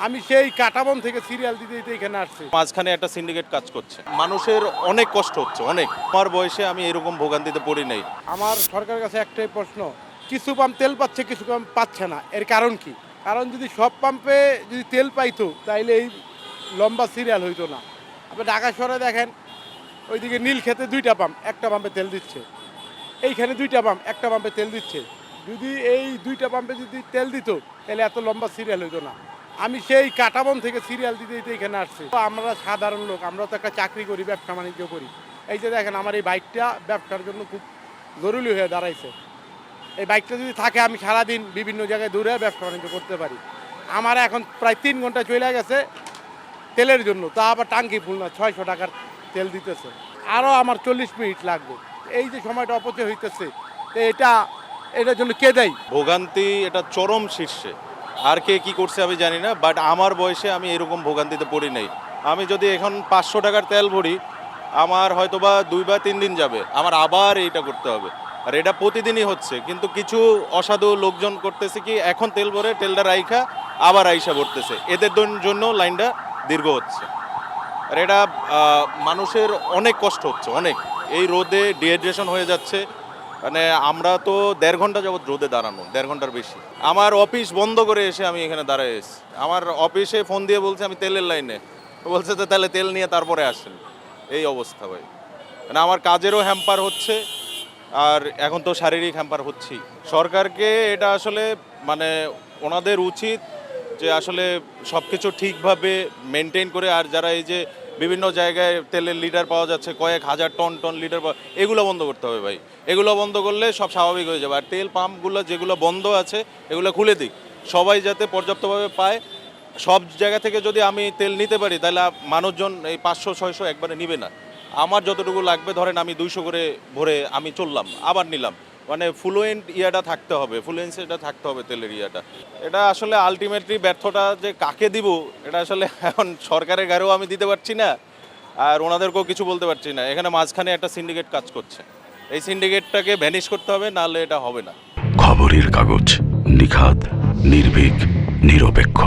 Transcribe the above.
আমি সেই কাটাবন থেকে সিরিয়াল দিতে দিতে এখানে আসছি। মাঝখানে একটা সিন্ডিকেট কাজ করছে, মানুষের অনেক কষ্ট হচ্ছে, অনেক। আমার বয়সে আমি এরকম ভোগান্তিতে পড়ি নাই। আমার সরকারের কাছে একটাই প্রশ্ন, কিছু পাম্প তেল পাচ্ছে, কিছু পাম্প পাচ্ছে না, এর কারণ কি? কারণ যদি সব পাম্পে যদি তেল পাইতো তাইলে এই লম্বা সিরিয়াল হইতো না। আপনি ঢাকা শহরে দেখেন, ওইদিকে নীল খেতে দুইটা পাম্প, একটা পাম্পে তেল দিচ্ছে। এইখানে দুইটা পাম্প, একটা পাম্পে তেল দিচ্ছে। যদি এই দুইটা পাম্পে যদি তেল দিত তাহলে এত লম্বা সিরিয়াল হইতো না। আমি সেই কাটাবন থেকে সিরিয়াল দিতে দিতে এখানে আসছি। তো আমরা সাধারণ লোক, আমরা তো একটা চাকরি করি, ব্যবসা বাণিজ্য করি। এই যে দেখেন, আমার এই বাইকটা ব্যবসার জন্য খুব জরুরি হয়ে দাঁড়াইছে। এই বাইকটা যদি থাকে আমি সারাদিন বিভিন্ন জায়গায় দৌড়ে ব্যবসা বাণিজ্য করতে পারি। আমার এখন প্রায় 3 ঘন্টা চলে গেছে তেলের জন্য, তা আবার টাঙ্কি ফুল না, 600 টাকার তেল দিতেছে। আরও আমার 40 মিনিট লাগবে। এই যে সময়টা অপচয় হইতেছে, তো এটার জন্য কে দেয়? ভোগান্তি এটা চরম শীর্ষে। আর কে কি করছে আমি জানি না, বাট আমার বয়সে আমি এরকম ভোগান্তিতে পড়ি নাই। আমি যদি এখন 500 টাকার তেল ভরি, আমার হয়তো বা 2 বা 3 দিন যাবে, আমার আবার এইটা করতে হবে। আর এটা প্রতিদিনই হচ্ছে, কিন্তু কিছু অসাধু লোকজন করতেছে কি, এখন তেল ভরে তেলটা রাইখা আবার আইসা ভরতেছে, এদের জন্য লাইনটা দীর্ঘ হচ্ছে। আর এটা মানুষের অনেক কষ্ট হচ্ছে, অনেক। এই রোদে ডিহাইড্রেশন হয়ে যাচ্ছে। মানে আমরা তো 1.5 ঘন্টা যাবত রোদে দাঁড়ানো, 1.5 ঘন্টার বেশি। আমার অফিস বন্ধ করে এসে আমি এখানে দাঁড়ায় এসেছি। আমার অফিসে ফোন দিয়ে বলছে আমি তেলের লাইনে, বলছে যে তাহলে তেল নিয়ে তারপরে আসেন। এই অবস্থা ভাই, মানে আমার কাজেরও হ্যাম্পার হচ্ছে, আর এখন তো শারীরিক হ্যাম্পার হচ্ছেই। সরকারকে এটা আসলে মানে ওনাদের উচিত যে আসলে সব কিছু ঠিকভাবে মেনটেন করে, আর যারা এই যে বিভিন্ন জায়গায় তেলের লিটার পাওয়া যাচ্ছে, কয়েক হাজার টন টন লিটার এগুলো বন্ধ করতে হবে ভাই। এগুলো বন্ধ করলে সব স্বাভাবিক হয়ে যাবে। আর তেল পাম্পগুলো যেগুলো বন্ধ আছে এগুলো খুলে দিক, সবাই যাতে পর্যাপ্তভাবে পায়। সব জায়গা থেকে যদি আমি তেল নিতে পারি, তাহলে মানুষজন এই 500-600 একবারে নিবে না। আমার যতটুকু লাগবে, ধরেন আমি 200 করে ভরে আমি চললাম, আবার নিলাম। মানে ফ্লুয়েন্ট ইয়াটা থাকতে হবে, ফ্লুয়েন্সিটা থাকতে হবে তেলের ইয়াটা। এটা আসলে আলটিমেটলি ব্যর্থটা যে কাকে দিব, এটা আসলে এখন সরকারের গাড়িও আমি দিতে পারছি না, আর ওনাদেরকেও কিছু বলতে পারছি না। এখানে মাঝখানে একটা সিন্ডিকেট কাজ করছে, এই সিন্ডিকেটটাকে ভ্যানিশ করতে হবে, নাহলে এটা হবে না। খবরের কাগজ, নিখাত, নির্ভীক, নিরপেক্ষ।